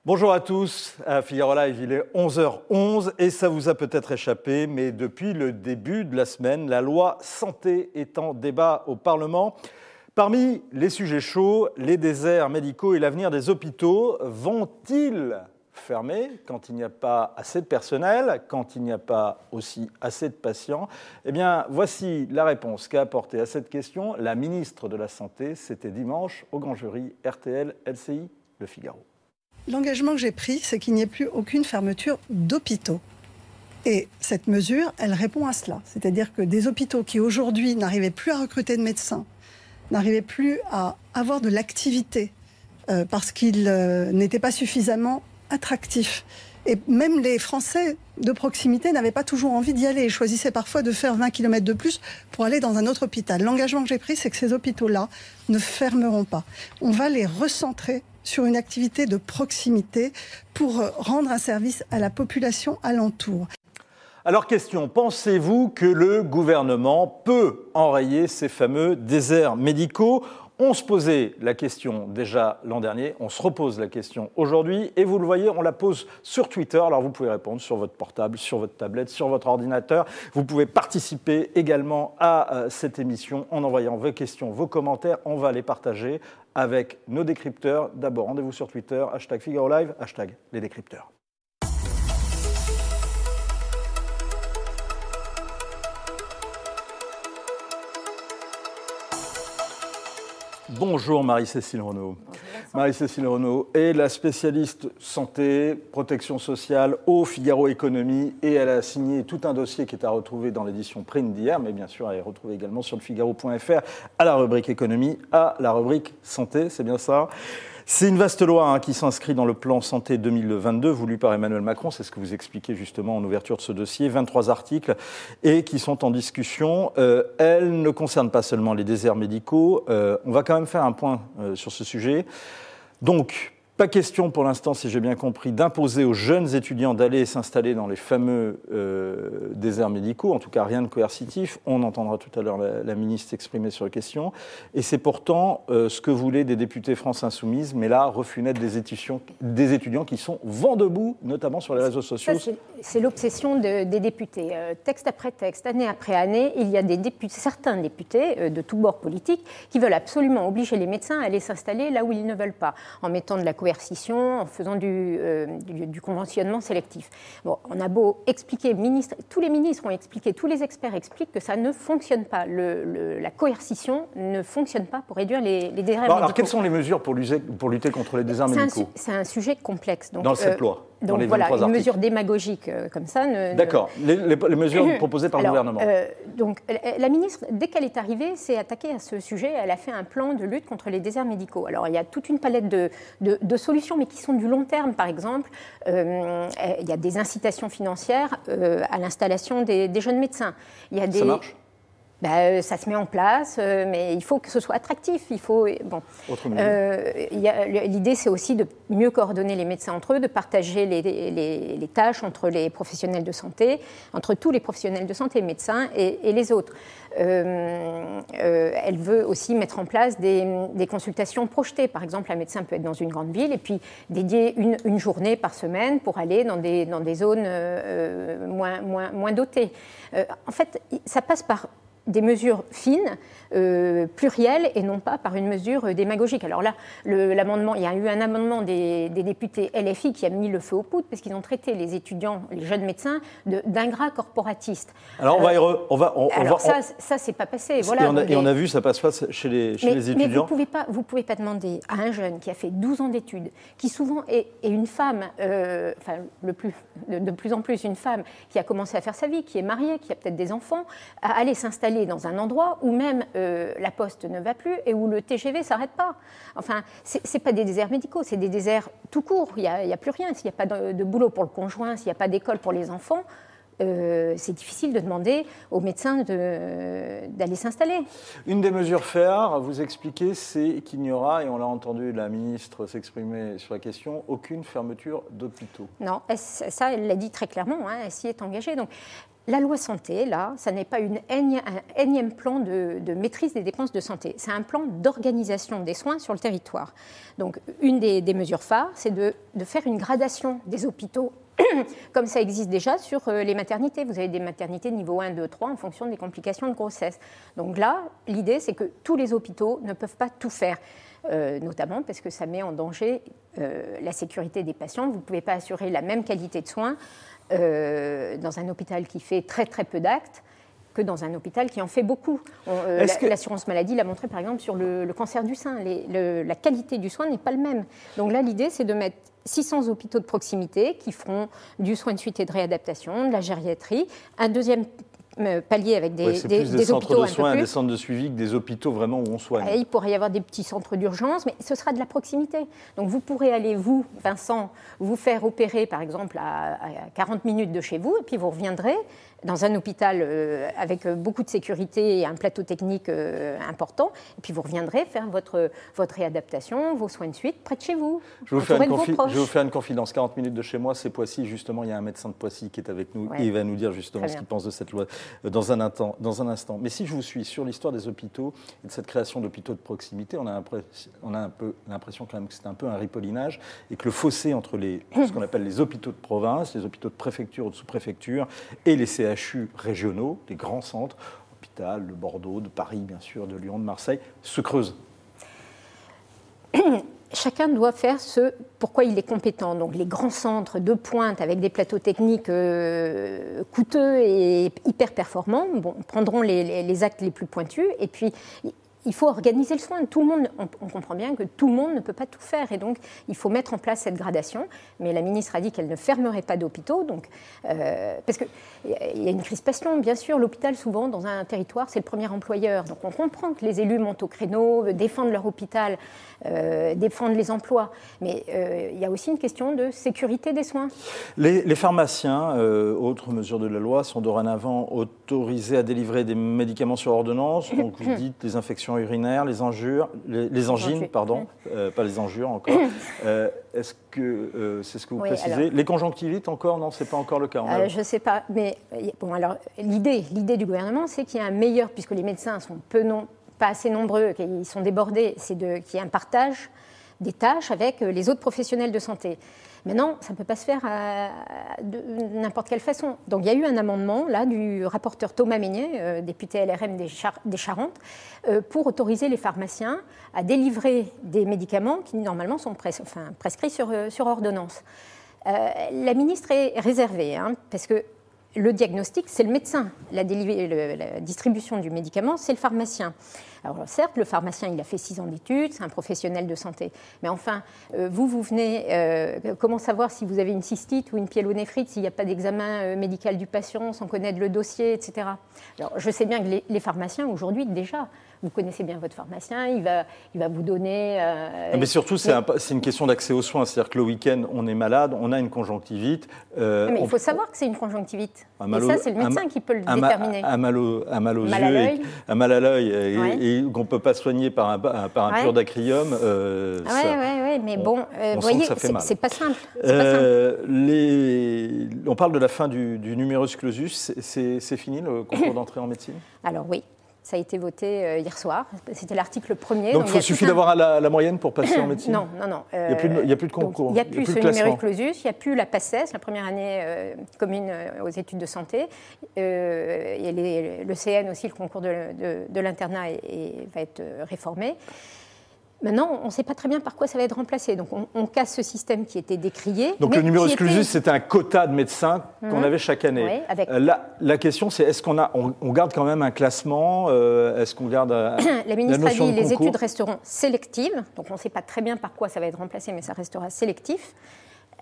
Bonjour à tous, à Figaro Live, il est 11h11 et ça vous a peut-être échappé, mais depuis le début de la semaine, la loi santé est en débat au Parlement. Parmi les sujets chauds, les déserts médicaux et l'avenir des hôpitaux vont-ils fermer quand il n'y a pas assez de personnel, quand il n'y a pas aussi assez de patients? Eh bien, voici la réponse qu'a apportée à cette question la ministre de la Santé. C'était dimanche au grand jury RTL LCI Le Figaro. L'engagement que j'ai pris, c'est qu'il n'y ait plus aucune fermeture d'hôpitaux. Et cette mesure, elle répond à cela. C'est-à-dire que des hôpitaux qui aujourd'hui n'arrivaient plus à recruter de médecins, n'arrivaient plus à avoir de l'activité parce qu'ils n'étaient pas suffisamment attractifs. Et même les Français de proximité n'avaient pas toujours envie d'y aller. Ils choisissaient parfois de faire 20 km de plus pour aller dans un autre hôpital. L'engagement que j'ai pris, c'est que ces hôpitaux-là ne fermeront pas. On va les recentrer sur une activité de proximité pour rendre un service à la population alentour. Alors question, pensez-vous que le gouvernement peut enrayer ces fameux déserts médicaux ? On se posait la question déjà l'an dernier, on se repose la question aujourd'hui et vous le voyez, on la pose sur Twitter. Alors vous pouvez répondre sur votre portable, sur votre tablette, sur votre ordinateur. Vous pouvez participer également à cette émission en envoyant vos questions, vos commentaires. On va les partager avec nos décrypteurs. D'abord, rendez-vous sur Twitter, #Figaro Live, #les décrypteurs. Bonjour Marie-Cécile Renaud. Marie-Cécile Renaud est la spécialiste santé, protection sociale au Figaro Économie et elle a signé tout un dossier qui est à retrouver dans l'édition print d'hier, mais bien sûr elle est retrouvée également sur le Figaro.fr à la rubrique économie, à la rubrique santé, c'est bien ça. C'est une vaste loi qui s'inscrit dans le plan santé 2022 voulu par Emmanuel Macron, c'est ce que vous expliquez justement en ouverture de ce dossier, 23 articles et qui sont en discussion. Elle ne concerne pas seulement les déserts médicaux, on va quand même faire un point sur ce sujet. Donc, pas question pour l'instant, si j'ai bien compris, d'imposer aux jeunes étudiants d'aller s'installer dans les fameux déserts médicaux, en tout cas rien de coercitif. On entendra tout à l'heure la ministre s'exprimer sur la question. Et c'est pourtant ce que voulaient des députés France Insoumise, mais là, refus net des étudiants qui sont vent debout, notamment sur les réseaux sociaux. C'est l'obsession des députés. Texte après texte, année après année, il y a certains députés de tous bords politiques qui veulent absolument obliger les médecins à aller s'installer là où ils ne veulent pas, en mettant de la coercition, en faisant du conventionnement sélectif. Bon, on a beau expliquer, tous les ministres ont expliqué, tous les experts expliquent que ça ne fonctionne pas. La coercition ne fonctionne pas pour réduire les déserts médicaux. Alors, quelles sont les mesures pour lutter contre les déserts médicaux ? C'est un sujet complexe. Donc, dans cette loi. Donc voilà, une mesure démagogique comme ça. D'accord, les mesures proposées par le gouvernement. Donc la ministre, dès qu'elle est arrivée, s'est attaquée à ce sujet. Elle a fait un plan de lutte contre les déserts médicaux. Alors il y a toute une palette de solutions, mais qui sont du long terme. Par exemple, il y a des incitations financières à l'installation des jeunes médecins. Ça marche ? Ça se met en place, mais il faut que ce soit attractif. L'idée, c'est aussi de mieux coordonner les médecins entre eux, de partager les tâches entre les professionnels de santé, entre tous les professionnels de santé, médecins et les autres. Elle veut aussi mettre en place des consultations projetées. Par exemple, un médecin peut être dans une grande ville et puis dédier une journée par semaine pour aller dans des zones moins dotées. En fait, ça passe par des mesures fines, plurielles, et non pas par une mesure démagogique. Alors là, l'amendement, il y a eu un amendement des députés LFI qui a mis le feu aux poudres parce qu'ils ont traité les étudiants, les jeunes médecins, d'ingrats corporatistes. Alors ça, c'est pas passé. Voilà, et on a vu, ça passe pas chez les étudiants. Mais vous pouvez pas demander à un jeune qui a fait 12 ans d'études, qui souvent est une femme, de plus en plus une femme qui a commencé à faire sa vie, qui est mariée, qui a peut-être des enfants, à aller s'installer dans un endroit où même la poste ne va plus et où le TGV ne s'arrête pas. Enfin, ce n'est pas des déserts médicaux, c'est des déserts tout court. Il n'y a plus rien. S'il n'y a pas de boulot pour le conjoint, s'il n'y a pas d'école pour les enfants, c'est difficile de demander aux médecins d'aller s'installer. Une des mesures phares, vous expliquez, c'est qu'il n'y aura, et on l'a entendu la ministre s'exprimer sur la question, aucune fermeture d'hôpitaux. Non, ça, elle l'a dit très clairement, elle s'y est engagée. Donc, la loi santé, là, ça n'est pas un énième plan de maîtrise des dépenses de santé. C'est un plan d'organisation des soins sur le territoire. Donc, une des mesures phares, c'est de faire une gradation des hôpitaux, comme ça existe déjà sur les maternités. Vous avez des maternités niveau 1, 2, 3 en fonction des complications de grossesse. Donc là, l'idée, c'est que tous les hôpitaux ne peuvent pas tout faire. Notamment parce que ça met en danger la sécurité des patients. Vous ne pouvez pas assurer la même qualité de soins dans un hôpital qui fait très très peu d'actes que dans un hôpital qui en fait beaucoup. L'assurance maladie l'a montré par exemple sur le cancer du sein. La qualité du soin n'est pas le même. Donc là, l'idée, c'est de mettre 600 hôpitaux de proximité qui feront du soin de suite et de réadaptation, de la gériatrie, un deuxième palier avec des centres de soins, des centres de suivi, des hôpitaux vraiment où on soigne. Il pourrait y avoir des petits centres d'urgence, mais ce sera de la proximité. Donc vous pourrez aller, vous, Vincent, vous faire opérer, par exemple, à 40 minutes de chez vous, et puis vous reviendrez dans un hôpital avec beaucoup de sécurité et un plateau technique important, et puis vous reviendrez faire votre réadaptation, vos soins de suite près de chez vous. Je vais vous faire une confidence. 40 minutes de chez moi, c'est Poissy. Justement, il y a un médecin de Poissy qui est avec nous et il va nous dire justement ce qu'il pense de cette loi dans un instant. Mais si je vous suis sur l'histoire des hôpitaux et de cette création d'hôpitaux de proximité, on a un peu l'impression quand même que c'est un peu un ripollinage et que le fossé entre ce qu'on appelle les hôpitaux de province, les hôpitaux de préfecture ou de sous-préfecture et les CHU régionaux, les grands centres, hôpital de Bordeaux, de Paris bien sûr, de Lyon, de Marseille, se creusent. Chacun doit faire ce pourquoi il est compétent. Donc les grands centres de pointe avec des plateaux techniques coûteux et hyper performants prendront les actes les plus pointus et puis il faut organiser le soin. Tout le monde, on comprend bien que tout le monde ne peut pas tout faire et donc il faut mettre en place cette gradation. Mais la ministre a dit qu'elle ne fermerait pas d'hôpitaux, donc parce qu'il y a une crispation, bien sûr. L'hôpital, souvent, dans un territoire, c'est le premier employeur. Donc on comprend que les élus montent au créneau, défendent leur hôpital, défendent les emplois. Mais il y a aussi une question de sécurité des soins. Les pharmaciens, autre mesure de la loi, sont dorénavant autorisés à délivrer des médicaments sur ordonnance. Donc vous dites les infections urinaires, les angines, pardon, pas les injures encore. Est-ce que c'est ce que vous précisez? Alors, les conjonctivites encore? Non, c'est pas encore le cas. Je ne sais pas, mais bon, alors l'idée du gouvernement, c'est qu'il y ait un meilleur, puisque les médecins sont pas assez nombreux, qu'ils sont débordés, c'est qu'il y ait un partage des tâches avec les autres professionnels de santé. Maintenant, ça ne peut pas se faire de n'importe quelle façon. Donc il y a eu un amendement là, du rapporteur Thomas Mesnier, député LRM des Charentes, pour autoriser les pharmaciens à délivrer des médicaments qui normalement sont prescrits sur ordonnance. La ministre est réservée, parce que le diagnostic, c'est le médecin. La distribution du médicament, c'est le pharmacien. Alors certes, le pharmacien, il a fait 6 ans d'études, c'est un professionnel de santé. Mais enfin, vous venez, comment savoir si vous avez une cystite ou une pyélonéphrite s'il n'y a pas d'examen médical du patient, sans connaître le dossier, etc. Alors je sais bien que les pharmaciens, aujourd'hui, déjà, vous connaissez bien votre pharmacien, il va vous donner... mais surtout, c'est une question d'accès aux soins. C'est-à-dire que le week-end, on est malade, on a une conjonctivite. Mais il faut savoir que c'est une conjonctivite. Et ça, c'est le médecin qui peut le déterminer. Un mal aux yeux, un mal à l'œil, et qu'on ne peut pas soigner par un pur dacryum. Oui, mais bon, vous voyez, c'est pas simple. On parle de la fin du numerus clausus. C'est fini le concours d'entrée en médecine? Alors oui. Ça a été voté hier soir. C'était l'article 1er. Donc il suffit d'avoir la moyenne pour passer en médecine? Non. Il n'y a plus de concours. Il n'y a plus ce numerus clausus, il n'y a plus la PACES, la première année commune aux études de santé. Et le CN aussi, le concours de l'internat va être réformé. Maintenant, on ne sait pas très bien par quoi ça va être remplacé. Donc, on casse ce système qui était décrié. Donc, le numerus clausus, c'était un quota de médecins qu'on avait chaque année. Oui, avec... la question, c'est est-ce on garde quand même un classement? Est-ce qu'on garde la ministre a dit les études resteront sélectives. Donc, on ne sait pas très bien par quoi ça va être remplacé, mais ça restera sélectif.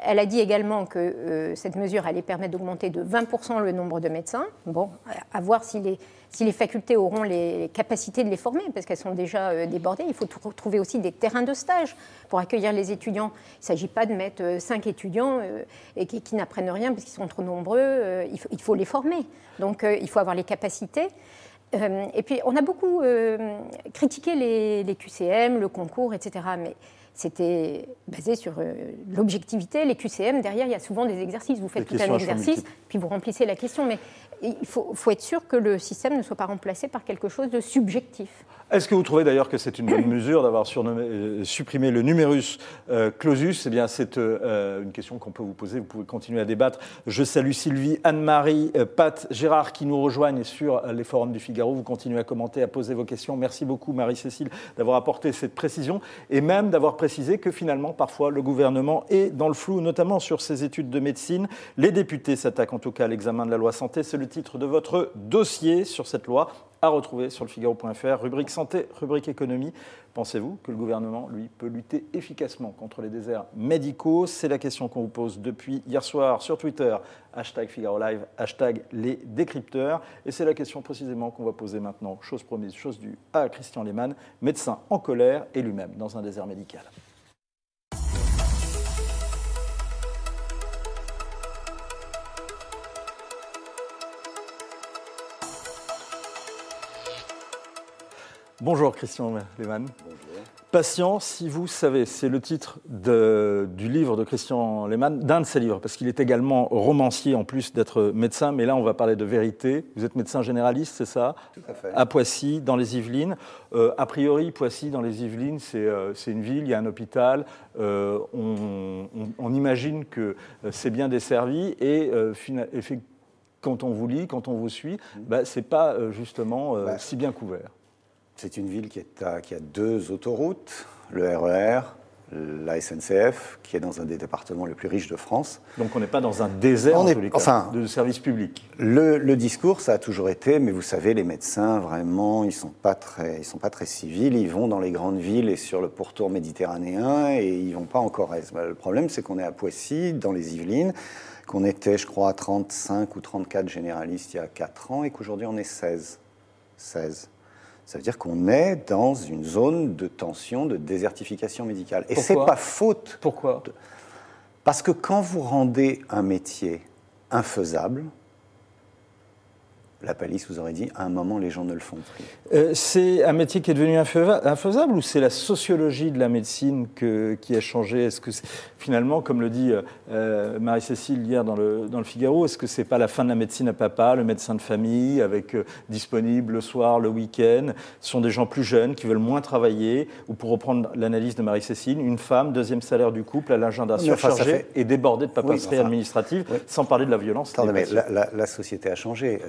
Elle a dit également que cette mesure allait permettre d'augmenter de 20% le nombre de médecins. Bon, à voir si les facultés auront les capacités de les former, parce qu'elles sont déjà débordées. Il faut trouver aussi des terrains de stage pour accueillir les étudiants. Il ne s'agit pas de mettre 5 étudiants qui n'apprennent rien parce qu'ils sont trop nombreux. Il faut les former. Donc, il faut avoir les capacités. Et puis, on a beaucoup critiqué les QCM, le concours, etc. Mais c'était basé sur l'objectivité. Les QCM, derrière, il y a souvent des exercices. Vous faites tout un exercice, puis vous remplissez la question. Mais il faut être sûr que le système ne soit pas remplacé par quelque chose de subjectif. Est-ce que vous trouvez d'ailleurs que c'est une bonne mesure d'avoir supprimé le numerus clausus? Eh bien, c'est une question qu'on peut vous poser. Vous pouvez continuer à débattre. Je salue Sylvie, Anne-Marie, Pat, Gérard qui nous rejoignent sur les forums du Figaro. Vous continuez à commenter, à poser vos questions. Merci beaucoup, Marie-Cécile, d'avoir apporté cette précision et même d'avoir précisé que finalement, parfois, le gouvernement est dans le flou, notamment sur ses études de médecine. Les députés s'attaquent en tout cas à l'examen de la loi santé. C'est le titre de votre dossier sur cette loi, à retrouver sur lefigaro.fr, rubrique santé, rubrique économie. Pensez-vous que le gouvernement, lui, peut lutter efficacement contre les déserts médicaux? C'est la question qu'on vous pose depuis hier soir sur Twitter, #Figaro Live, #les décrypteurs. Et c'est la question précisément qu'on va poser maintenant, chose promise, chose due, à Christian Lehmann, médecin en colère et lui-même dans un désert médical. Bonjour Christian Lehmann. Bonjour. Patient, si vous savez, c'est le titre du livre de Christian Lehmann, d'un de ses livres, parce qu'il est également romancier en plus d'être médecin, mais là on va parler de vérité. Vous êtes médecin généraliste, c'est ça? Tout à fait. À Poissy, dans les Yvelines. A priori, Poissy, dans les Yvelines, c'est une ville, il y a un hôpital, on imagine que c'est bien desservi et quand on vous lit, quand on vous suit, c'est pas justement si bien couvert. C'est une ville qui a 2 autoroutes, le RER, la SNCF, qui est dans un des départements les plus riches de France. Donc on n'est pas dans un désert de services publics. Le discours, ça a toujours été, mais vous savez, les médecins, vraiment, ils sont pas très civils. Ils vont dans les grandes villes et sur le pourtour méditerranéen et ils vont pas en Corrèze. Le problème, c'est qu'on est à Poissy, dans les Yvelines, qu'on était, je crois, à 35 ou 34 généralistes il y a 4 ans et qu'aujourd'hui on est 16. Ça veut dire qu'on est dans une zone de tension, de désertification médicale. Et c'est pas faute. Pourquoi ? Parce que quand vous rendez un métier infaisable, la palisse vous aurait dit, à un moment, les gens ne le font plus. C'est un métier qui est devenu infaisable ou c'est la sociologie de la médecine qui a changé? Est-ce que finalement, comme le dit Marie-Cécile hier dans le Figaro, est-ce que c'est pas la fin de la médecine à papa, le médecin de famille, avec disponible le soir, le week-end? Ce sont des gens plus jeunes qui veulent moins travailler, ou pour reprendre l'analyse de Marie-Cécile, une femme, 2e salaire du couple, à l'agenda surchargé et débordé de papasserie administrative, sans parler de la violence. Mais la société a changé.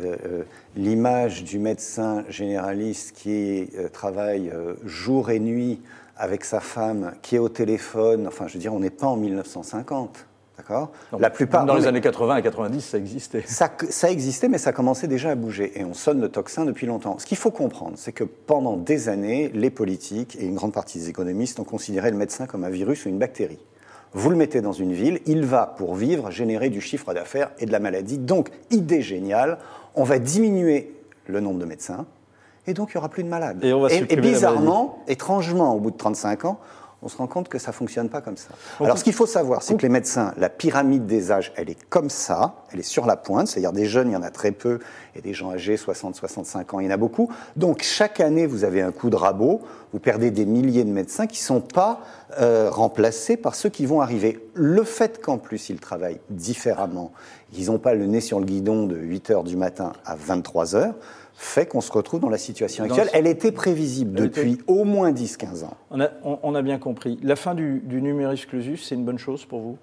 L'image du médecin généraliste qui travaille jour et nuit avec sa femme, qui est au téléphone, enfin je veux dire, on n'est pas en 1950, d'accord ? La plupart, dans les années 80 et 90, ça existait. Ça existait, mais ça commençait déjà à bouger, et on sonne le tocsin depuis longtemps. Ce qu'il faut comprendre, c'est que pendant des années, les politiques et une grande partie des économistes ont considéré le médecin comme un virus ou une bactérie. Vous le mettez dans une ville, il va, pour vivre, générer du chiffre d'affaires et de la maladie. Donc, idée géniale, on va diminuer le nombre de médecins, et donc il n'y aura plus de malades. Et bizarrement, étrangement, au bout de 35 ans, on se rend compte que ça ne fonctionne pas comme ça. Alors ce qu'il faut savoir, c'est que les médecins, la pyramide des âges, elle est comme ça, elle est sur la pointe, c'est-à-dire des jeunes, il y en a très peu, et des gens âgés, 60, 65 ans, il y en a beaucoup. Donc chaque année, vous avez un coup de rabot, vous perdez des milliers de médecins qui ne sont pas remplacés par ceux qui vont arriver. Le fait qu'en plus, ils travaillent différemment, ils n'ont pas le nez sur le guidon de 8h du matin à 23h, fait qu'on se retrouve dans la situation actuelle. Elle était prévisible depuis au moins 10-15 ans. On a bien compris. La fin du numerus clausus, c'est une bonne chose pour vous ?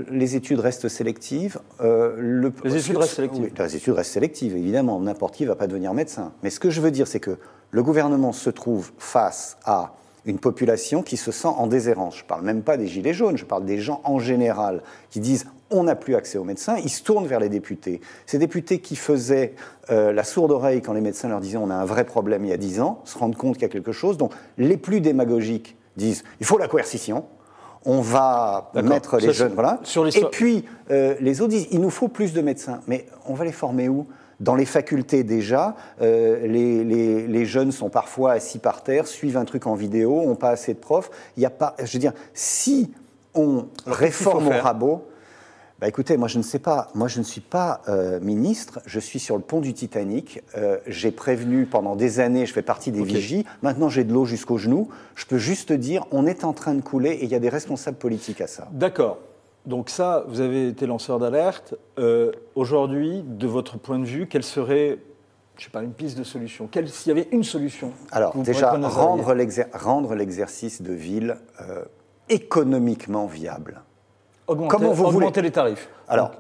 Les études restent sélectives. Les études restent sélectives. Oui, les études restent sélectives, évidemment. N'importe qui ne va pas devenir médecin. Mais ce que je veux dire, c'est que le gouvernement se trouve face à une population qui se sent en déshérence. Je ne parle même pas des gilets jaunes, je parle des gens en général qui disent on n'a plus accès aux médecins, ils se tournent vers les députés. Ces députés qui faisaient la sourde oreille quand les médecins leur disaient on a un vrai problème il y a 10 ans, se rendent compte qu'il y a quelque chose. Donc les plus démagogiques disent il faut la coercition, on va mettre les jeunes... Voilà. Et puis les autres disent il nous faut plus de médecins. Mais on va les former où ? Dans les facultés déjà, les jeunes sont parfois assis par terre, suivent un truc en vidéo, n'ont pas assez de profs. Il y a pas, je veux dire, si on réforme au rabot, Écoutez, moi je ne sais pas. Moi je ne suis pas ministre. Je suis sur le pont du Titanic. J'ai prévenu pendant des années. Je fais partie des vigies. Maintenant j'ai de l'eau jusqu'aux genoux. Je peux juste dire, on est en train de couler et il y a des responsables politiques à ça. D'accord. Donc ça, vous avez été lanceur d'alerte. Aujourd'hui, de votre point de vue, quelle serait, je ne sais pas, une piste de solution? S'il y avait une solution? Alors déjà, rendre l'exercice de ville économiquement viable. Augmenter les tarifs. Alors,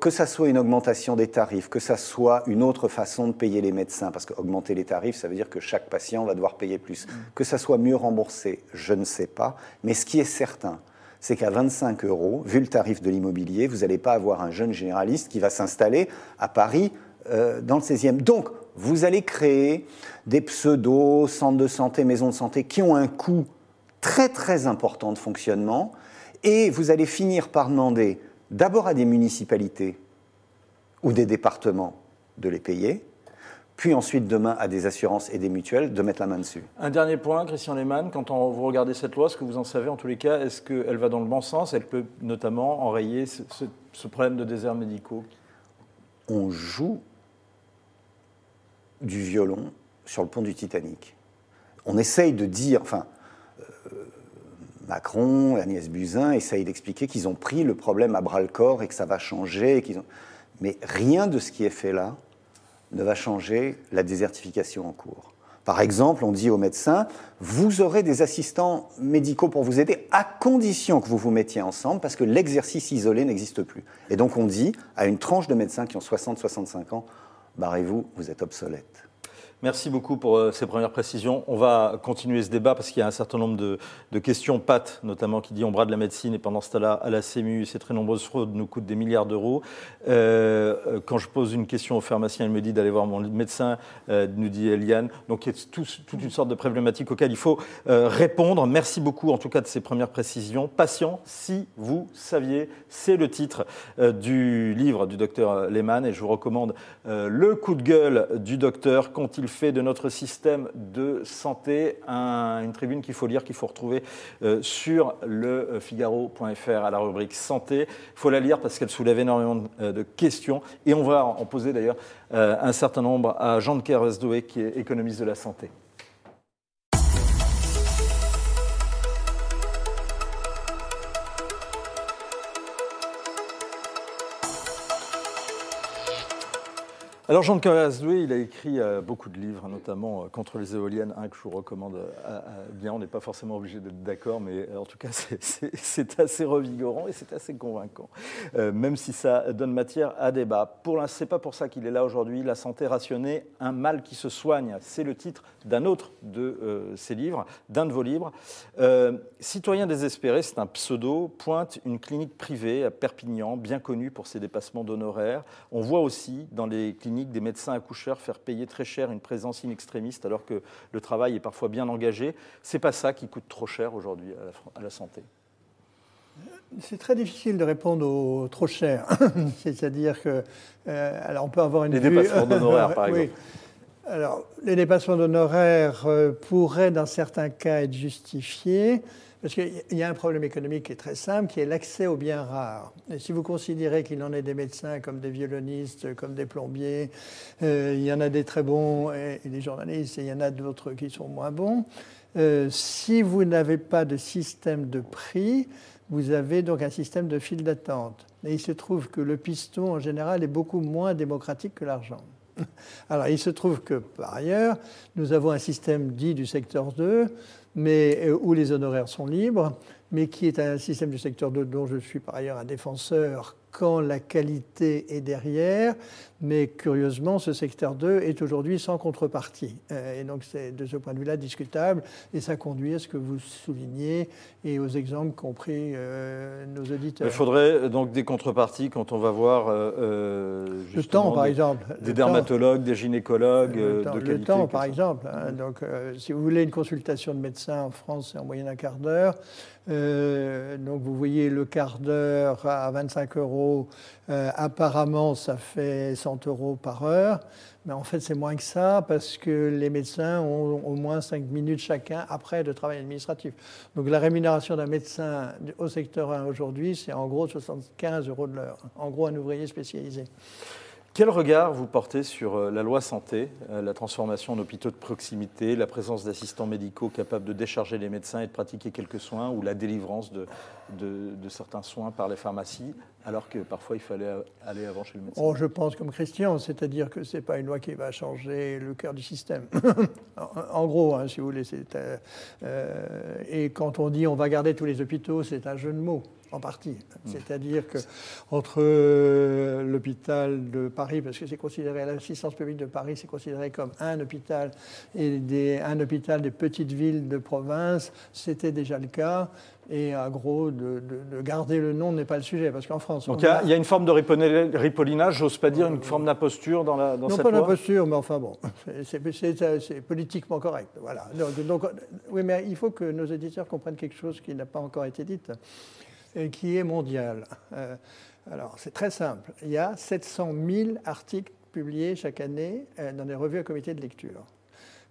que ça soit une augmentation des tarifs, que ça soit une autre façon de payer les médecins, parce qu'augmenter les tarifs, ça veut dire que chaque patient va devoir payer plus. Que ça soit mieux remboursé, je ne sais pas. Mais ce qui est certain, c'est qu'à 25 €, vu le tarif de l'immobilier, vous n'allez pas avoir un jeune généraliste qui va s'installer à Paris dans le 16e. Donc, vous allez créer des pseudo-centres de santé, maisons de santé, qui ont un coût très très important de fonctionnement. Et vous allez finir par demander d'abord à des municipalités ou des départements de les payer, puis ensuite demain à des assurances et des mutuelles de mettre la main dessus. Un dernier point, Christian Lehmann, quand vous regardez cette loi, ce que vous en savez en tous les cas, est-ce qu'elle va dans le bon sens? Elle peut notamment enrayer ce problème de déserts médicaux? On joue du violon sur le pont du Titanic. On essaye de dire... Macron et Agnès Buzyn essayent d'expliquer qu'ils ont pris le problème à bras-le-corps et que ça va changer. Mais rien de ce qui est fait là ne va changer la désertification en cours. Par exemple, on dit aux médecins, vous aurez des assistants médicaux pour vous aider à condition que vous vous mettiez ensemble parce que l'exercice isolé n'existe plus. Et donc on dit à une tranche de médecins qui ont 60-65 ans, barrez-vous, vous êtes obsolète. Merci beaucoup pour ces premières précisions. On va continuer ce débat parce qu'il y a un certain nombre de questions. Pat, notamment, qui dit on brade la médecine et pendant ce temps-là, à la CMU, ces très nombreuses fraudes nous coûtent des milliards d'euros. Quand je pose une question au pharmacien, il me dit d'aller voir mon médecin, nous dit Eliane. Donc il y a toute une sorte de problématique auxquelles il faut répondre. Merci beaucoup, en tout cas, de ces premières précisions. Patient, si vous saviez, c'est le titre du livre du docteur Lehmann et je vous recommande le coup de gueule du docteur quand il fait de notre système de santé une tribune qu'il faut lire, qu'il faut retrouver sur le Figaro.fr à la rubrique santé. Il faut la lire parce qu'elle soulève énormément de questions et on va en poser d'ailleurs un certain nombre à Jean de Kervesdoé qui est économiste de la santé. Alors Jean de Kervesdoé, il a écrit beaucoup de livres, notamment contre les éoliennes, que je vous recommande bien. On n'est pas forcément obligé d'être d'accord, mais en tout cas c'est assez revigorant et c'est assez convaincant, même si ça donne matière à débat. C'est pas pour ça qu'il est là aujourd'hui. La santé rationnée, un mal qui se soigne, c'est le titre d'un autre de ses livres, d'un de vos livres. Citoyen désespéré, c'est un pseudo, pointe une clinique privée à Perpignan, bien connue pour ses dépassements d'honoraires. On voit aussi dans les cliniques des médecins accoucheurs faire payer très cher une présence in extremis alors que le travail est parfois bien engagé. C'est pas ça qui coûte trop cher aujourd'hui à la santé. C'est très difficile de répondre au trop cher. C'est-à-dire que, alors on peut avoir une les dépassements d'honoraires, par exemple. Oui. Alors, les dépassements d'honoraires pourraient, dans certains cas, être justifiés. Parce qu'il y a un problème économique qui est très simple, qui est l'accès aux biens rares. Et si vous considérez qu'il en est des médecins comme des violonistes, comme des plombiers, il y en a des très bons et des journalistes, et il y en a d'autres qui sont moins bons. Si vous n'avez pas de système de prix, vous avez donc un système de file d'attente. Et il se trouve que le piston, en général, est beaucoup moins démocratique que l'argent. Alors, il se trouve que, par ailleurs, nous avons un système dit du secteur 2, mais où les honoraires sont libres, mais qui est un système du secteur 2 dont je suis par ailleurs un défenseur quand la qualité est derrière. Mais curieusement, ce secteur 2 est aujourd'hui sans contrepartie. Et donc c'est de ce point de vue-là discutable. Et ça conduit à ce que vous soulignez et aux exemples qu'ont pris nos auditeurs. Il faudrait donc des contreparties quand on va voir le temps, par exemple. Des dermatologues, des gynécologues de qualité. Le temps, par exemple. Donc, si vous voulez une consultation de médecin en France, c'est en moyenne un quart d'heure. Donc vous voyez le quart d'heure à 25 € €. Apparemment, ça fait 100 € par heure. Mais en fait, c'est moins que ça parce que les médecins ont au moins 5 minutes chacun après de travail administratif. Donc la rémunération d'un médecin au secteur 1 aujourd'hui, c'est en gros 75 € de l'heure. En gros, un ouvrier spécialisé. Quel regard vous portez sur la loi santé, la transformation en hôpitaux de proximité, la présence d'assistants médicaux capables de décharger les médecins et de pratiquer quelques soins, ou la délivrance de certains soins par les pharmacies, alors que parfois il fallait aller avant chez le médecin? Je pense comme Christian, c'est-à-dire que ce n'est pas une loi qui va changer le cœur du système. En gros, si vous voulez. Et quand on dit on va garder tous les hôpitaux, c'est un jeu de mots. En partie. C'est-à-dire qu'entre l'hôpital de Paris, parce que c'est considéré, l'assistance publique de Paris, c'est considéré comme un hôpital, et un hôpital des petites villes de province, c'était déjà le cas. Et en gros, de garder le nom n'est pas le sujet, parce qu'en France... Donc il y a une forme de ripollinage, j'ose pas dire, une forme d'imposture dans cette loi? Non, pas d'imposture, mais enfin bon, c'est politiquement correct. Voilà. Donc, oui, mais il faut que nos éditeurs comprennent quelque chose qui n'a pas encore été dit, et qui est mondial. Alors, c'est très simple. Il y a 700 000 articles publiés chaque année dans des revues à comité de lecture.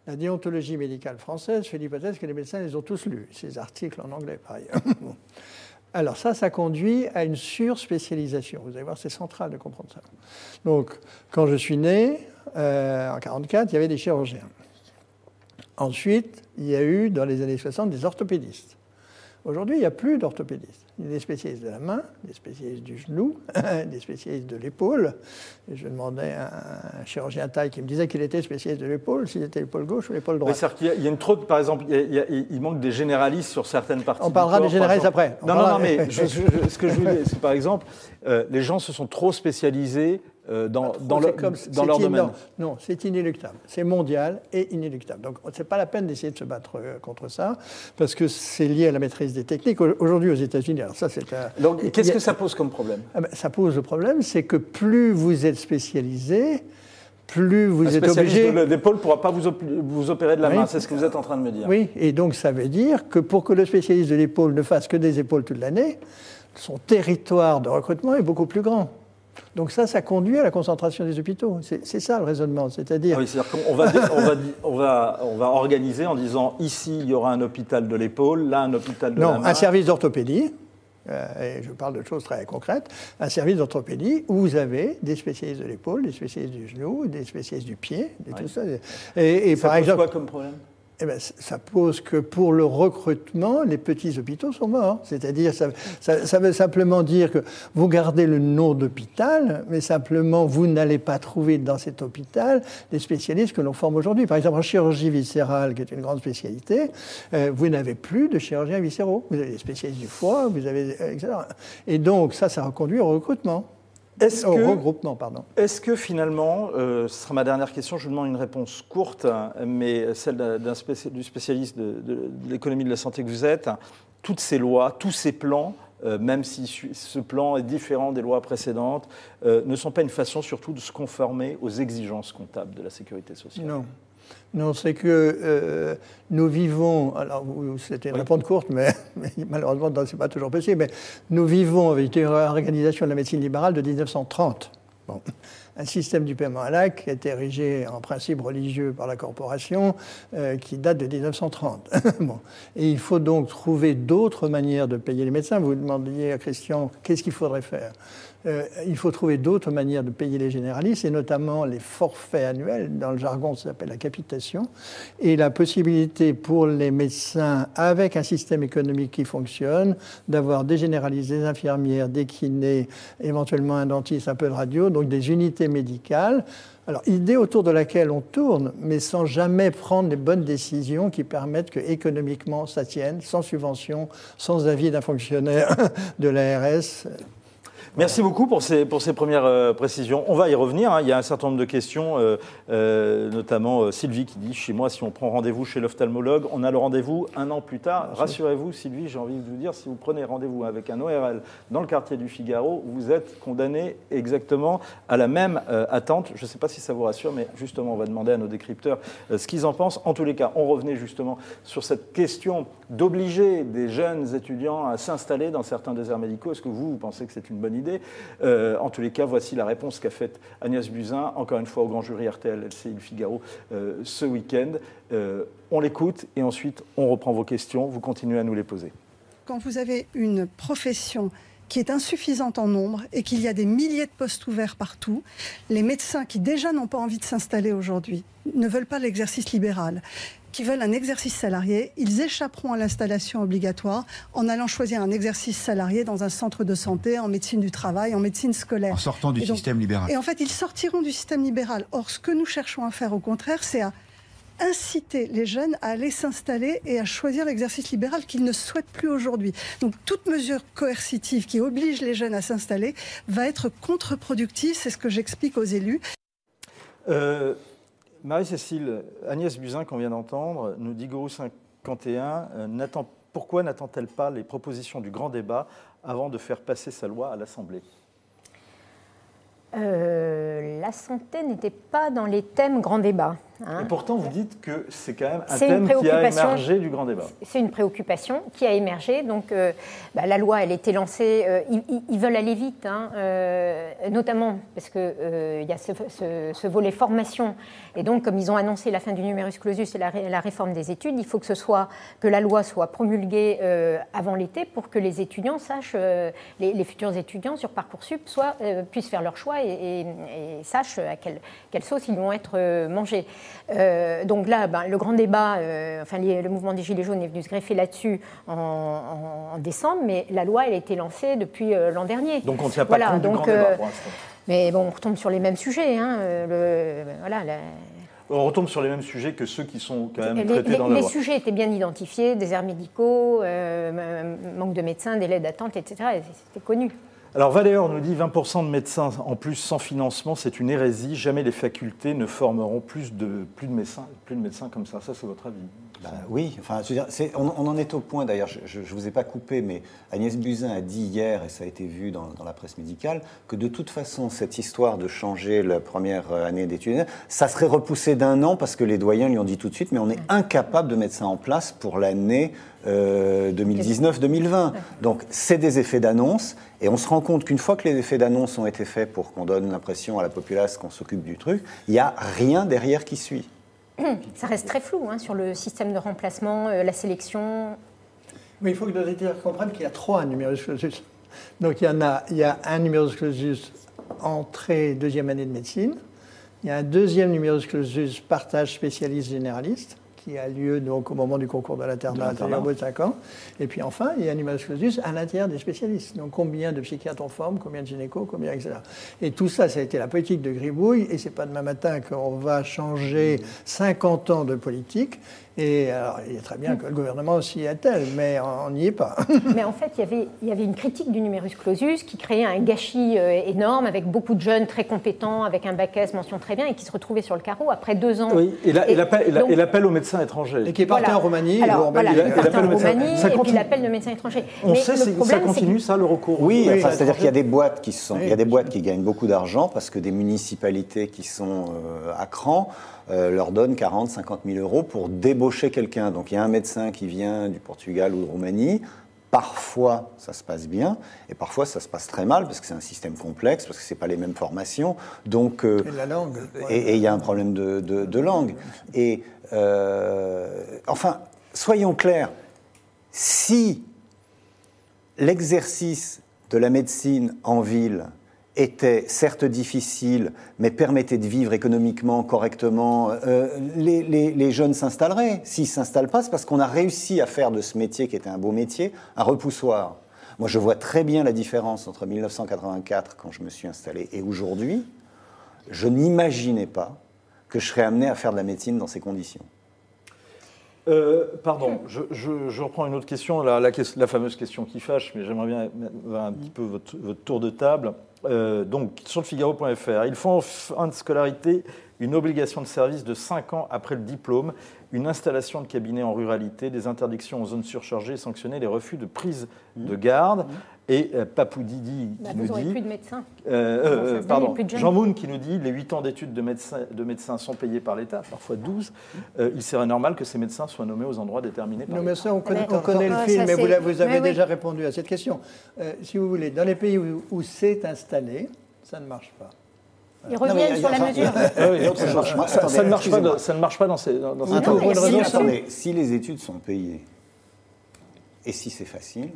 La déontologie médicale française fait l'hypothèse que les médecins les ont tous lus, ces articles en anglais, par ailleurs. Alors ça conduit à une surspécialisation. Vous allez voir, c'est central de comprendre ça. Donc, quand je suis né, en 1944, il y avait des chirurgiens. Ensuite, il y a eu, dans les années 60, des orthopédistes. Aujourd'hui, il n'y a plus d'orthopédistes. Il y a des spécialistes de la main, des spécialistes du genou, des spécialistes de l'épaule. Et je demandais à un chirurgien taille qui me disait qu'il était spécialiste de l'épaule, s'il était l'épaule gauche ou l'épaule droite. Mais il y a une trop, par exemple, il manque des généralistes sur certaines parties. On parlera des généralistes après. Non, mais ce que je voulais, c'est par exemple, les gens se sont trop spécialisés dans leur domaine. Non, c'est inéluctable. C'est mondial et inéluctable. Donc, ce n'est pas la peine d'essayer de se battre contre ça, parce que c'est lié à la maîtrise des techniques. Aujourd'hui, aux États-Unis, alors ça, c'est Donc, qu'est-ce que ça pose comme problème? Ça pose le problème, c'est que plus vous êtes spécialisé, plus vous êtes obligé... Un spécialiste de l'épaule ne pourra pas vous opérer de la main, c'est ce que vous êtes en train de me dire. Oui, et donc ça veut dire que pour que le spécialiste de l'épaule ne fasse que des épaules toute l'année, son territoire de recrutement est beaucoup plus grand. Donc ça conduit à la concentration des hôpitaux. C'est ça le raisonnement, c'est-à-dire... Oui, c'est-à-dire qu'on va organiser en disant ici il y aura un hôpital de l'épaule, là un hôpital de la main. Non, un service d'orthopédie, et je parle de choses très concrètes, un service d'orthopédie où vous avez des spécialistes de l'épaule, des spécialistes du genou, des spécialistes du pied, tout ça. Et ça par pose exemple, quoi comme problème? Ça pose que pour le recrutement, les petits hôpitaux sont morts. C'est-à-dire, ça veut simplement dire que vous gardez le nom d'hôpital, mais simplement, vous n'allez pas trouver dans cet hôpital des spécialistes que l'on forme aujourd'hui. Par exemple, en chirurgie viscérale, qui est une grande spécialité, vous n'avez plus de chirurgiens viscéraux. Vous avez des spécialistes du foie, vous avez, etc. Et donc, ça conduit au recrutement. Au regroupement, pardon. Est-ce que finalement, ce sera ma dernière question, je vous demande une réponse courte, mais celle du spécialiste de l'économie de la santé que vous êtes, toutes ces lois, tous ces plans, même si ce plan est différent des lois précédentes, ne sont pas une façon surtout de se conformer aux exigences comptables de la sécurité sociale? Non, c'est que nous vivons, alors c'était une réponse courte, mais malheureusement, ce n'est pas toujours possible, mais nous vivons avec une organisation de la médecine libérale de 1930. Bon. Un système du paiement à l'acte qui a été érigé en principe religieux par la corporation qui date de 1930. Bon. Et il faut donc trouver d'autres manières de payer les médecins. Vous demandiez à Christian, qu'est-ce qu'il faudrait faire? Il faut trouver d'autres manières de payer les généralistes, et notamment les forfaits annuels, dans le jargon ça s'appelle la capitation, et la possibilité pour les médecins, avec un système économique qui fonctionne, d'avoir des généralistes, des infirmières, des kinés, éventuellement un dentiste, un peu de radio, donc des unités médicales. Alors, idée autour de laquelle on tourne, mais sans jamais prendre les bonnes décisions qui permettent que économiquement ça tienne, sans subvention, sans avis d'un fonctionnaire de l'ARS. Merci beaucoup pour ces premières précisions. On va y revenir. Hein. Il y a un certain nombre de questions, notamment Sylvie qui dit « Chez moi, si on prend rendez-vous chez l'ophtalmologue, on a le rendez-vous un an plus tard. » Rassurez-vous, Sylvie, j'ai envie de vous dire, si vous prenez rendez-vous avec un ORL dans le quartier du Figaro, vous êtes condamné exactement à la même attente. Je ne sais pas si ça vous rassure, mais justement, on va demander à nos décrypteurs ce qu'ils en pensent. En tous les cas, on revenait justement sur cette question d'obliger des jeunes étudiants à s'installer dans certains déserts médicaux. Est-ce que vous pensez que c'est une bonne idée ? idée. En tous les cas, voici la réponse qu'a faite Agnès Buzyn, encore une fois au grand jury RTL, LCI, Le Figaro, ce week-end. On l'écoute et ensuite on reprend vos questions. Vous continuez à nous les poser. Quand vous avez une profession qui est insuffisante en nombre et qu'il y a des milliers de postes ouverts partout, les médecins qui déjà n'ont pas envie de s'installer aujourd'hui, ne veulent pas l'exercice libéral, qui veulent un exercice salarié, ils échapperont à l'installation obligatoire en allant choisir un exercice salarié dans un centre de santé, en médecine du travail, en médecine scolaire. En sortant du système libéral. Et en fait, ils sortiront du système libéral. Or, ce que nous cherchons à faire, au contraire, c'est à inciter les jeunes à aller s'installer et à choisir l'exercice libéral qu'ils ne souhaitent plus aujourd'hui. Donc toute mesure coercitive qui oblige les jeunes à s'installer va être contre-productive, c'est ce que j'explique aux élus. Marie-Cécile, Agnès Buzyn, qu'on vient d'entendre, nous dit Gourou 51, pourquoi n'attend-elle pas les propositions du grand débat avant de faire passer sa loi à l'Assemblée ? La santé n'était pas dans les thèmes grand débat. Et pourtant, vous dites que c'est quand même un thème qui a émergé du grand débat. C'est une préoccupation qui a émergé. Donc, la loi, elle a été lancée. Ils veulent aller vite, notamment parce qu'il y a ce volet formation. Et donc, comme ils ont annoncé la fin du numerus clausus et la réforme des études, il faut que la loi soit promulguée avant l'été pour que les étudiants sachent, les futurs étudiants sur Parcoursup puissent faire leur choix et sachent à quelle sauce ils vont être mangés. Donc là, le grand débat, le mouvement des Gilets jaunes est venu se greffer là-dessus en décembre, mais la loi, elle a été lancée depuis l'an dernier. Donc on ne tient pas compte du grand débat pour l'instant. Mais bon, on retombe sur les mêmes sujets. On retombe sur les mêmes sujets que ceux qui sont quand même traités dans la loi. Les sujets étaient bien identifiés, déserts médicaux, manque de médecins, délai d'attente, etc. C'était connu. Alors Valéor nous dit 20% de médecins en plus sans financement, c'est une hérésie. Jamais les facultés ne formeront plus de médecins comme ça. Ça, c'est votre avis? Oui, on en est au point, d'ailleurs, je ne vous ai pas coupé, mais Agnès Buzyn a dit hier, et ça a été vu dans la presse médicale, que de toute façon, cette histoire de changer la première année d'études, ça serait repoussé d'1 an parce que les doyens lui ont dit tout de suite, mais on est incapable de mettre ça en place pour l'année 2019-2020. Donc, c'est des effets d'annonce, et on se rend compte qu'une fois que les effets d'annonce ont été faits pour qu'on donne l'impression à la populace qu'on s'occupe du truc, il n'y a rien derrière qui suit. Ça reste très flou sur le système de remplacement, la sélection. Mais il faut que nos auditeurs comprennent qu'il y a 3 numerus clausus. Donc il y a un numerus clausus entrée 2e année de médecine. Il y a un 2e numerus clausus partage spécialiste généraliste qui a lieu donc au moment du concours de l'internat au bout de 5 ans. Et puis enfin, il y a un numerus clausus à l'intérieur des spécialistes. Donc combien de psychiatres on forme, combien de gynécos, combien, etc. Et tout ça, ça a été la politique de Gribouille, et c'est pas demain matin qu'on va changer 50 ans de politique. Et alors, il est très bien que le gouvernement s'y attelle, mais on n'y est pas. Mais en fait, il y avait une critique du numerus clausus qui créait un gâchis énorme avec beaucoup de jeunes très compétents, avec un bac S mention très bien, et qui se retrouvaient sur le carreau après 2 ans. Oui, et l'appel aux médecins étrangers. Et qui est parti en Roumanie. Il partait en Roumanie, et puis l'appel de médecins étrangers. On sait si ça continue, ça, le recours? Oui, c'est-à-dire qu'il y a des boîtes qui gagnent beaucoup d'argent parce que des municipalités qui sont à cran leur donnent 40 000, 50 000 euros pour débaucher quelqu'un. Donc il y a un médecin qui vient du Portugal ou de Roumanie. Parfois, ça se passe bien, et parfois, ça se passe très mal, parce que c'est un système complexe, parce que ce n'est pas les mêmes formations. Donc, et la langue. Et il y a un problème de langue. Et enfin, soyons clairs, si l'exercice de la médecine en ville était certes difficile, mais permettait de vivre économiquement correctement, les jeunes s'installeraient. S'ils ne s'installent pas, c'est parce qu'on a réussi à faire de ce métier, qui était un beau métier, un repoussoir. Moi, je vois très bien la différence entre 1984, quand je me suis installé, et aujourd'hui. Je n'imaginais pas que je serais amené à faire de la médecine dans ces conditions. Pardon, je reprends une autre question, la fameuse question qui fâche, mais j'aimerais bien avoir un petit peu votre tour de table. Donc, sur le Figaro.fr, ils font en fin de scolarité une obligation de service de 5 ans après le diplôme, une installation de cabinet en ruralité, des interdictions aux zones surchargées, sanctionner les refus de prise de garde. Et Papou Didi qui nous dit... plus de médecins. Pardon, plus de jeunes. Jean Moon qui nous dit les 8 ans d'études de médecins sont payés par l'État, parfois 12. Il serait normal que ces médecins soient nommés aux endroits déterminés par l'État. Mais ça, on connaît le film, mais vous avez déjà répondu à cette question. Si vous voulez, dans les pays où c'est installé, ça ne marche pas. Ils reviennent sur la mesure. Ça ne marche pas dans ces Attendez, si les études sont payées et si c'est facile,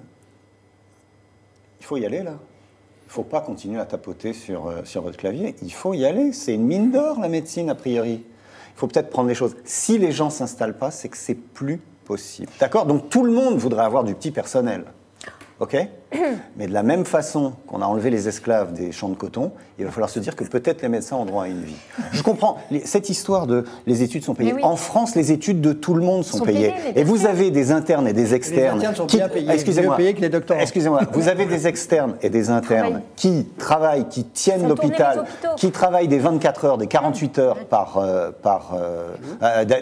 il faut y aller là. Il ne faut pas continuer à tapoter sur votre clavier. Il faut y aller. C'est une mine d'or, la médecine, a priori. Il faut peut-être prendre les choses. Si les gens ne s'installent pas, c'est que c'est plus possible. D'accord ? Donc tout le monde voudrait avoir du petit personnel. OK ? Mais de la même façon qu'on a enlevé les esclaves des champs de coton, il va falloir se dire que peut-être les médecins ont droit à une vie. Je comprends cette histoire de les études sont payées. Oui. En France, les études de tout le monde sont payées. Et vous avez des internes et des externes. Les internes sont bien payés. Excusez-moi. Que les docteurs. Excusez-moi. Vous avez des externes et des internes qui travaillent, qui tiennent l'hôpital, qui travaillent des 24 heures, des 48 heures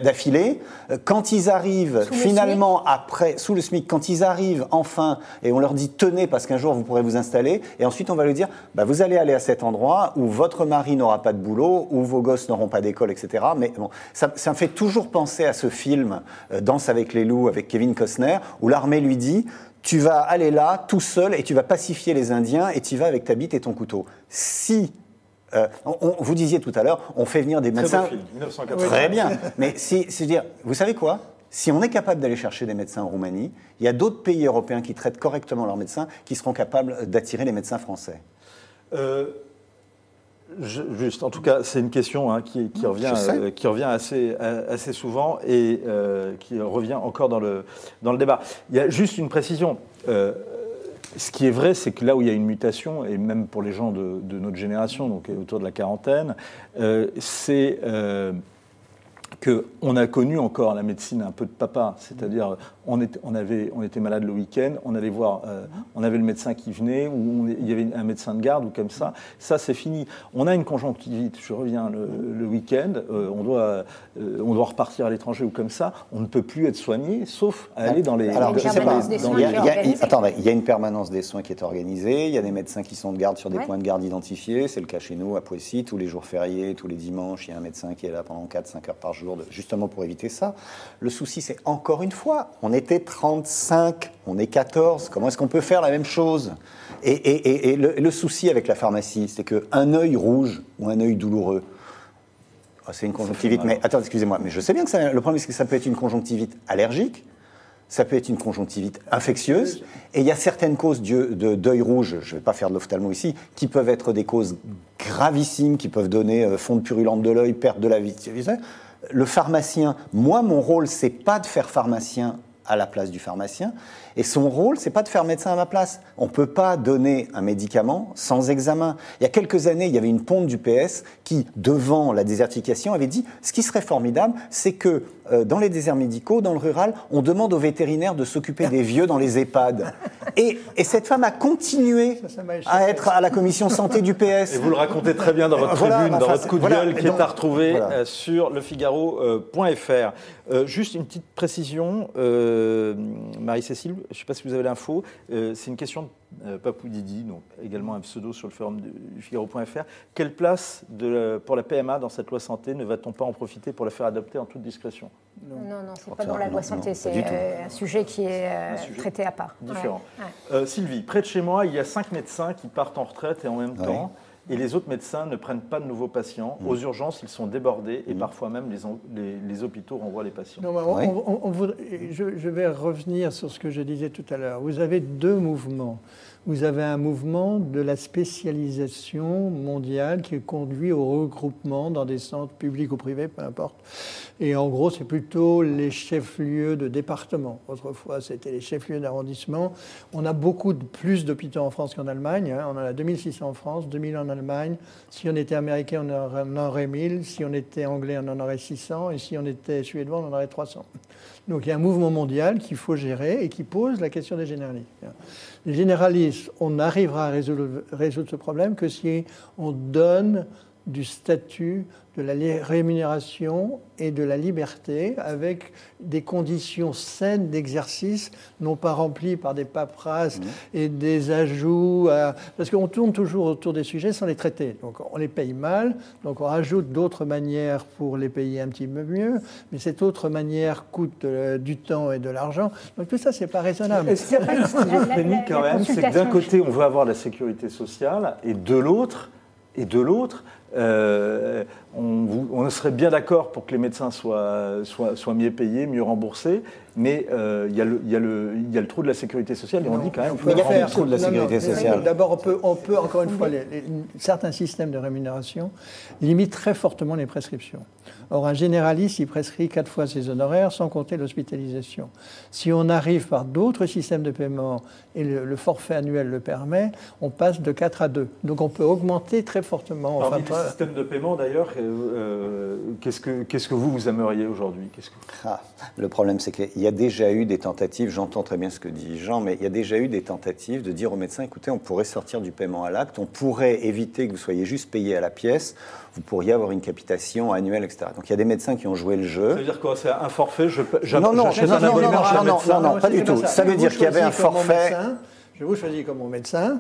d'affilée. Quand ils arrivent finalement après, sous le SMIC, quand ils arrivent enfin, et on leur dit tenez parce qu'un jour vous pourrez vous installer, et ensuite on va leur dire vous allez aller à cet endroit où votre mari n'aura pas de boulot, où vos gosses n'auront pas d'école, etc. Mais bon, ça me fait toujours penser à ce film Danse avec les loups avec Kevin Costner, où l'armée lui dit tu vas aller là tout seul et tu vas pacifier les Indiens et tu y vas avec ta bite et ton couteau. Si vous disiez tout à l'heure, on fait venir des médecins. Très beau film, 1980. Très bien. Mais c'est-à-dire, vous savez quoi ? Si on est capable d'aller chercher des médecins en Roumanie, il y a d'autres pays européens qui traitent correctement leurs médecins qui seront capables d'attirer les médecins français. Juste, en tout cas, c'est une question qui revient assez souvent et qui revient encore dans le débat. Il y a juste une précision. Ce qui est vrai, c'est que là où il y a une mutation, et même pour les gens de notre génération, donc autour de la quarantaine, c'est qu'on a connu encore la médecine un peu de papa, c'est-à-dire on était malade le week-end, on allait voir, on avait le médecin qui venait, ou il y avait un médecin de garde, ou comme ça. Ça, c'est fini. On a une conjonctivite, je reviens le week-end, on doit repartir à l'étranger ou comme ça, on ne peut plus être soigné, sauf à aller dans les... Alors, je sais pas, attendez, il y a une permanence des soins qui est organisée, il y a des médecins qui sont de garde sur des points de garde identifiés, c'est le cas chez nous à Poissy, tous les jours fériés, tous les dimanches, il y a un médecin qui est là pendant 4-5 heures par jour, justement pour éviter ça. Le souci, c'est encore une fois, on était 35, on est 14, comment est-ce qu'on peut faire la même chose ? Et le souci avec la pharmacie, c'est qu'un œil rouge ou un œil douloureux, c'est une conjonctivite, mais attends, excusez-moi, mais je sais bien que le problème, c'est que ça peut être une conjonctivite allergique, ça peut être une conjonctivite infectieuse, et il y a certaines causes d'œil rouge, je ne vais pas faire de l'ophtalmo ici, qui peuvent être des causes gravissimes, qui peuvent donner fonte purulente de l'œil, perte de la vision. Le pharmacien, moi, mon rôle, c'est pas de faire pharmacien à la place du pharmacien, et son rôle, c'est pas de faire médecin à ma place. On peut pas donner un médicament sans examen. Il y a quelques années, il y avait une ponte du PS qui, devant la désertification, avait dit ce qui serait formidable, c'est que dans les déserts médicaux, dans le rural, on demande aux vétérinaires de s'occuper des vieux dans les EHPAD. Et cette femme a continué à être à la commission santé du PS. Et vous le racontez très bien dans votre tribune, dans votre coup de gueule, qui est à retrouver sur lefigaro.fr. Juste une petite précision, Marie-Cécile, je ne sais pas si vous avez l'info, c'est une question de Papou Didi, donc également un pseudo sur le forum du Figaro.fr. Quelle place pour la PMA dans cette loi santé? Ne va-t-on pas en profiter pour la faire adopter en toute discrétion? Non, ce n'est pas dans la loi santé, c'est un sujet qui est traité à part. Différent. Ouais. Sylvie, près de chez moi, il y a 5 médecins qui partent en retraite et en même temps, et les autres médecins ne prennent pas de nouveaux patients. Aux urgences, ils sont débordés et parfois même les hôpitaux renvoient les patients. Non, je vais revenir sur ce que je disais tout à l'heure. Vous avez 2 mouvements. Vous avez un mouvement de la spécialisation mondiale qui conduit au regroupement dans des centres publics ou privés, peu importe. Et en gros, c'est plutôt les chefs-lieux de département. Autrefois, c'était les chefs-lieux d'arrondissement. On a beaucoup plus d'hôpitaux en France qu'en Allemagne. On en a 2600 en France, 2000 en Allemagne. Si on était américain, on en aurait 1000. Si on était anglais, on en aurait 600. Et si on était suédois, on en aurait 300. Donc il y a un mouvement mondial qu'il faut gérer et qui pose la question des généralistes. Les généralistes, on n'arrivera à résoudre ce problème que si on donne du statut, de la rémunération et de la liberté, avec des conditions saines d'exercice, non pas remplies par des paperasses et des ajouts. Parce qu'on tourne toujours autour des sujets sans les traiter. Donc on les paye mal, donc on rajoute d'autres manières pour les payer un petit peu mieux, mais cette autre manière coûte du temps et de l'argent. Donc tout ça, c'est pas raisonnable. Est-ce qu'il n'y a pas une schizophrénie quand même? C'est que d'un côté, on veut avoir la sécurité sociale, et de l'autre, on serait bien d'accord pour que les médecins soient mieux payés, mieux remboursés, mais il y a le trou de la sécurité sociale, et on dit quand même qu'il y a le trou de la sécurité sociale. D'abord, on peut encore une fois, certains systèmes de rémunération limitent très fortement les prescriptions. Or, un généraliste, il prescrit 4 fois ses honoraires, sans compter l'hospitalisation. Si on arrive par d'autres systèmes de paiement, et le forfait annuel le permet, on passe de 4 à 2. Donc on peut augmenter très fortement. Parmi les systèmes de paiement, d'ailleurs, qu'est-ce que vous aimeriez aujourd'hui? Le problème, c'est qu'il y a déjà eu des tentatives, j'entends très bien ce que dit Jean, mais il y a déjà eu des tentatives de dire aux médecins, écoutez, on pourrait sortir du paiement à l'acte, on pourrait éviter que vous soyez juste payé à la pièce, vous pourriez avoir une capitation annuelle, etc. Donc il y a des médecins qui ont joué le jeu. Ça veut dire quoi? C'est un forfait? Non, pas du tout. Ça veut dire qu'il y avait un forfait. Je vous choisis comme mon médecin.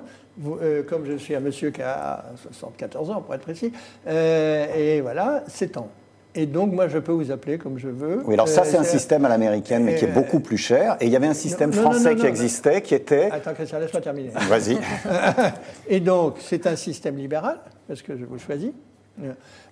Comme je suis un monsieur qui a 74 ans, pour être précis, et voilà, 7 ans. Et donc, moi, je peux vous appeler comme je veux. Oui, alors ça, c'est un système à l'américaine, mais qui est beaucoup plus cher. Et il y avait un système français qui existait, qui était... Attends, Christian, laisse-moi terminer. Vas-y. Et donc, c'est un système libéral, parce que je vous choisis.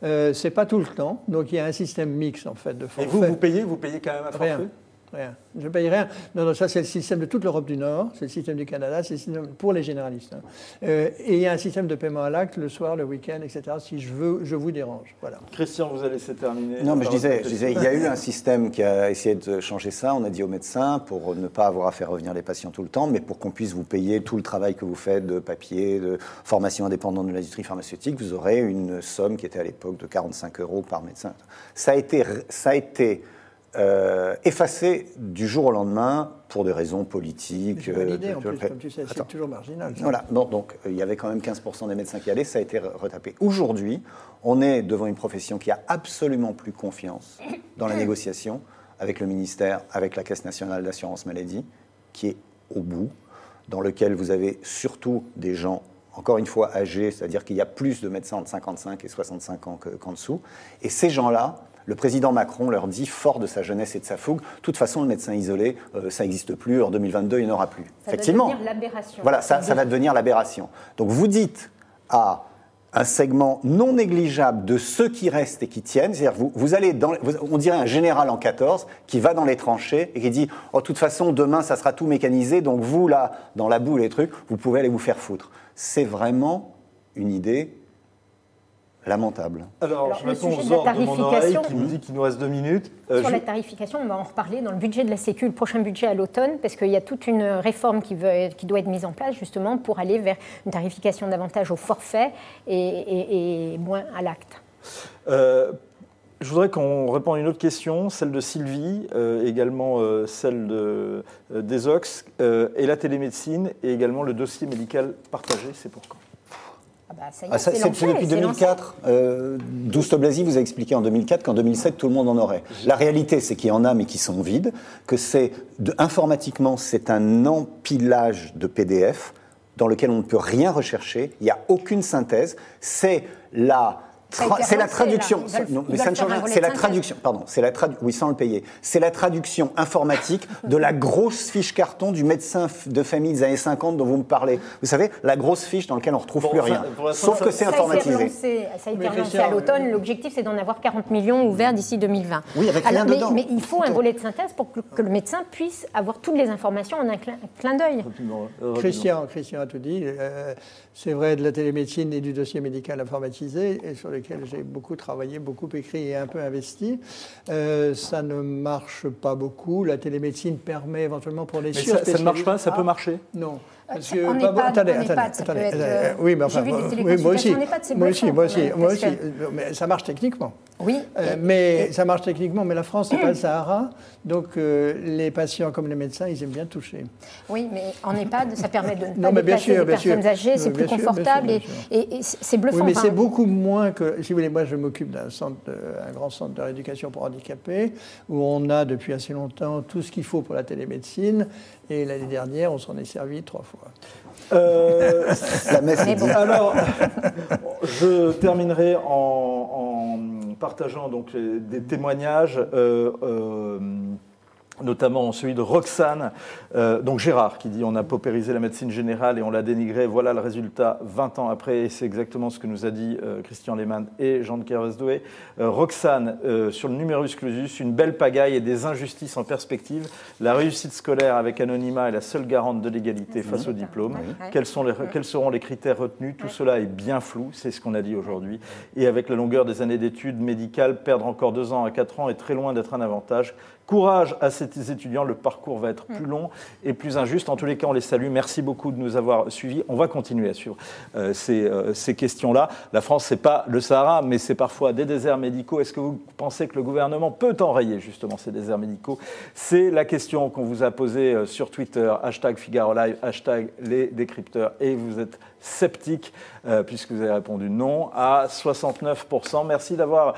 C'est pas tout le temps. Donc, il y a un système mix, en fait, de forfait. Et vous payez quand même un forfait? Rien. Je ne paye rien. Non, ça c'est le système de toute l'Europe du Nord, c'est le système du Canada, c'est le système pour les généralistes. Et il y a un système de paiement à l'acte le soir, le week-end, etc. Si je veux, je vous dérange. Voilà. Christian, vous allez laisser terminer. Non, mais je disais, il y a eu un système qui a essayé de changer ça. On a dit aux médecins, pour ne pas avoir à faire revenir les patients tout le temps, mais pour qu'on puisse vous payer tout le travail que vous faites de papier, de formation indépendante de l'industrie pharmaceutique, vous aurez une somme qui était à l'époque de 45 € par médecin. Ça a été effacé du jour au lendemain pour des raisons politiques. C'est une bonne idée, en plus, comme tu sais, c'est toujours marginal. Ça. Voilà, bon, donc il y avait quand même 15% des médecins qui allaient, ça a été retapé. Aujourd'hui, on est devant une profession qui a absolument plus confiance dans la négociation avec le ministère, avec la Caisse nationale d'assurance maladie, qui est au bout, dans lequel vous avez surtout des gens, encore une fois, âgés, c'est-à-dire qu'il y a plus de médecins entre 55 et 65 ans qu'en dessous, et ces gens-là, le président Macron leur dit, fort de sa jeunesse et de sa fougue, de toute façon, le médecin isolé, ça n'existe plus, en 2022, il n'y en aura plus. Ça Effectivement. va devenir l'aberration. Voilà, ça va devenir l'aberration. Donc vous dites à un segment non négligeable de ceux qui restent et qui tiennent, c'est-à-dire vous allez on dirait un général en 14 qui va dans les tranchées et qui dit, oh, de toute façon, demain, ça sera tout mécanisé, donc vous, là, dans la boue, les trucs, vous pouvez aller vous faire foutre. C'est vraiment une idée lamentable. Alors je réponds aux ordres de mon oreille qui me dit qu'il nous reste 2 minutes. Sur la tarification, on va en reparler dans le budget de la Sécu, le prochain budget à l'automne, parce qu'il y a toute une réforme qui doit être mise en place justement pour aller vers une tarification davantage au forfait et moins à l'acte. Je voudrais qu'on réponde à une autre question, celle de Sylvie, également celle d'Ezox, et la télémédecine, et également le dossier médical partagé, c'est pour quand? C'est depuis 2004. Douste-Blazy vous a expliqué en 2004 qu'en 2007, tout le monde en aurait. La réalité, c'est qu'il y en a, mais qui sont vides, que informatiquement, c'est un empilage de PDF dans lequel on ne peut rien rechercher, il n'y a aucune synthèse, c'est la traduction. Non, mais ça ne change rien. C'est la traduction. Pardon. Oui, sans le payer. C'est la traduction informatique de la grosse fiche carton du médecin de famille des années 50 dont vous me parlez. Vous savez, la grosse fiche dans laquelle on ne retrouve plus rien. Sauf que c'est informatisé. Ça a été relancé à l'automne. L'objectif, c'est d'en avoir 40 millions ouverts d'ici 2020. Oui, avec rien dedans. Mais il faut un volet de synthèse pour que le médecin puisse avoir toutes les informations en un clin d'œil. Christian a tout dit. C'est vrai de la télémédecine et du dossier médical informatisé, et sur lequel j'ai beaucoup travaillé, beaucoup écrit et un peu investi. Ça ne marche pas beaucoup. La télémédecine permet éventuellement pour les surspécialistes... ça ne marche pas, ça peut marcher? Non. Parce que, en EHPAD, ça peut être... oui, mais enfin, j'ai vu des oui, moi aussi, téléconsultations en EHPAD, c'est bluffant. moi aussi. Mais ça marche techniquement. Oui. Mais ça marche techniquement, mais la France, c'est pas le Sahara. Donc, les patients comme les médecins, ils aiment bien toucher. Oui, mais en EHPAD, ça permet de ne Non, pas mais bien déplacer sûr, les personnes âgées, c'est plus bien sûr, confortable bien sûr. et c'est bluffant. Oui, mais Enfin, c'est beaucoup moins que... Si vous voulez, moi, je m'occupe d'un grand centre de rééducation pour handicapés, où on a depuis assez longtemps tout ce qu'il faut pour la télémédecine. Et l'année dernière, on s'en est servi 3 fois. La messe est dite. Alors, je terminerai en partageant donc des témoignages, notamment celui de Roxane, donc Gérard, qui dit « On a paupérisé la médecine générale et on l'a dénigrée. Voilà le résultat 20 ans après. » Et c'est exactement ce que nous a dit Christian Lehmann et Jean de Kervesdoé. Roxane, sur le numerus clausus, une belle pagaille et des injustices en perspective. La réussite scolaire avec anonymat est la seule garante de l'égalité face au diplôme. Quels seront les critères retenus? Tout cela est bien flou, c'est ce qu'on a dit aujourd'hui. Et avec la longueur des années d'études médicales, perdre encore 2 ans à 4 ans est très loin d'être un avantage. Courage à ces étudiants, le parcours va être plus long et plus injuste. En tous les cas, on les salue. Merci beaucoup de nous avoir suivis. On va continuer à suivre ces questions-là. La France, ce n'est pas le Sahara, mais c'est parfois des déserts médicaux. Est-ce que vous pensez que le gouvernement peut enrayer justement ces déserts médicaux? C'est la question qu'on vous a posée sur Twitter, #FigaroLive, #lesdécrypteurs. Et vous êtes sceptique, puisque vous avez répondu non à 69%. Merci d'avoir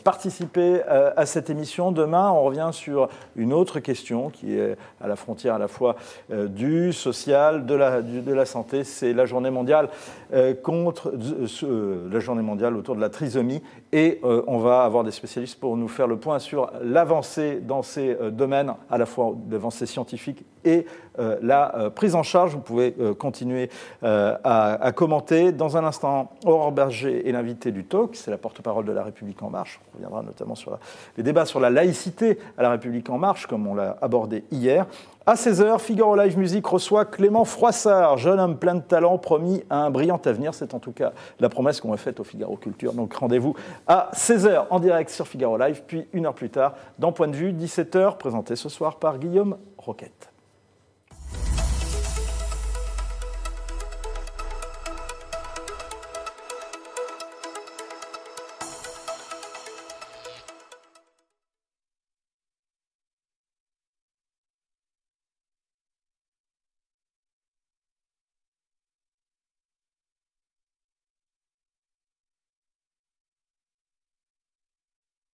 participé à cette émission. Demain, on revient sur une autre question qui est à la frontière à la fois du social, de la santé. C'est la journée mondiale la journée mondiale autour de la trisomie. Et on va avoir des spécialistes pour nous faire le point sur l'avancée dans ces domaines, à la fois l'avancée scientifique et la prise en charge. Vous pouvez continuer à commenter. Dans un instant, Aurore Berger est l'invité du talk, c'est la porte-parole de La République En Marche. On reviendra notamment sur les débats sur la laïcité à La République En Marche, comme on l'a abordé hier. À 16h, Figaro Live Music reçoit Clément Froissart, jeune homme plein de talent, promis à un brillant avenir. C'est en tout cas la promesse qu'on a faite au Figaro Culture. Donc rendez-vous à 16h en direct sur Figaro Live, puis 1 heure plus tard dans Point de Vue, 17h, présenté ce soir par Guillaume Roquette.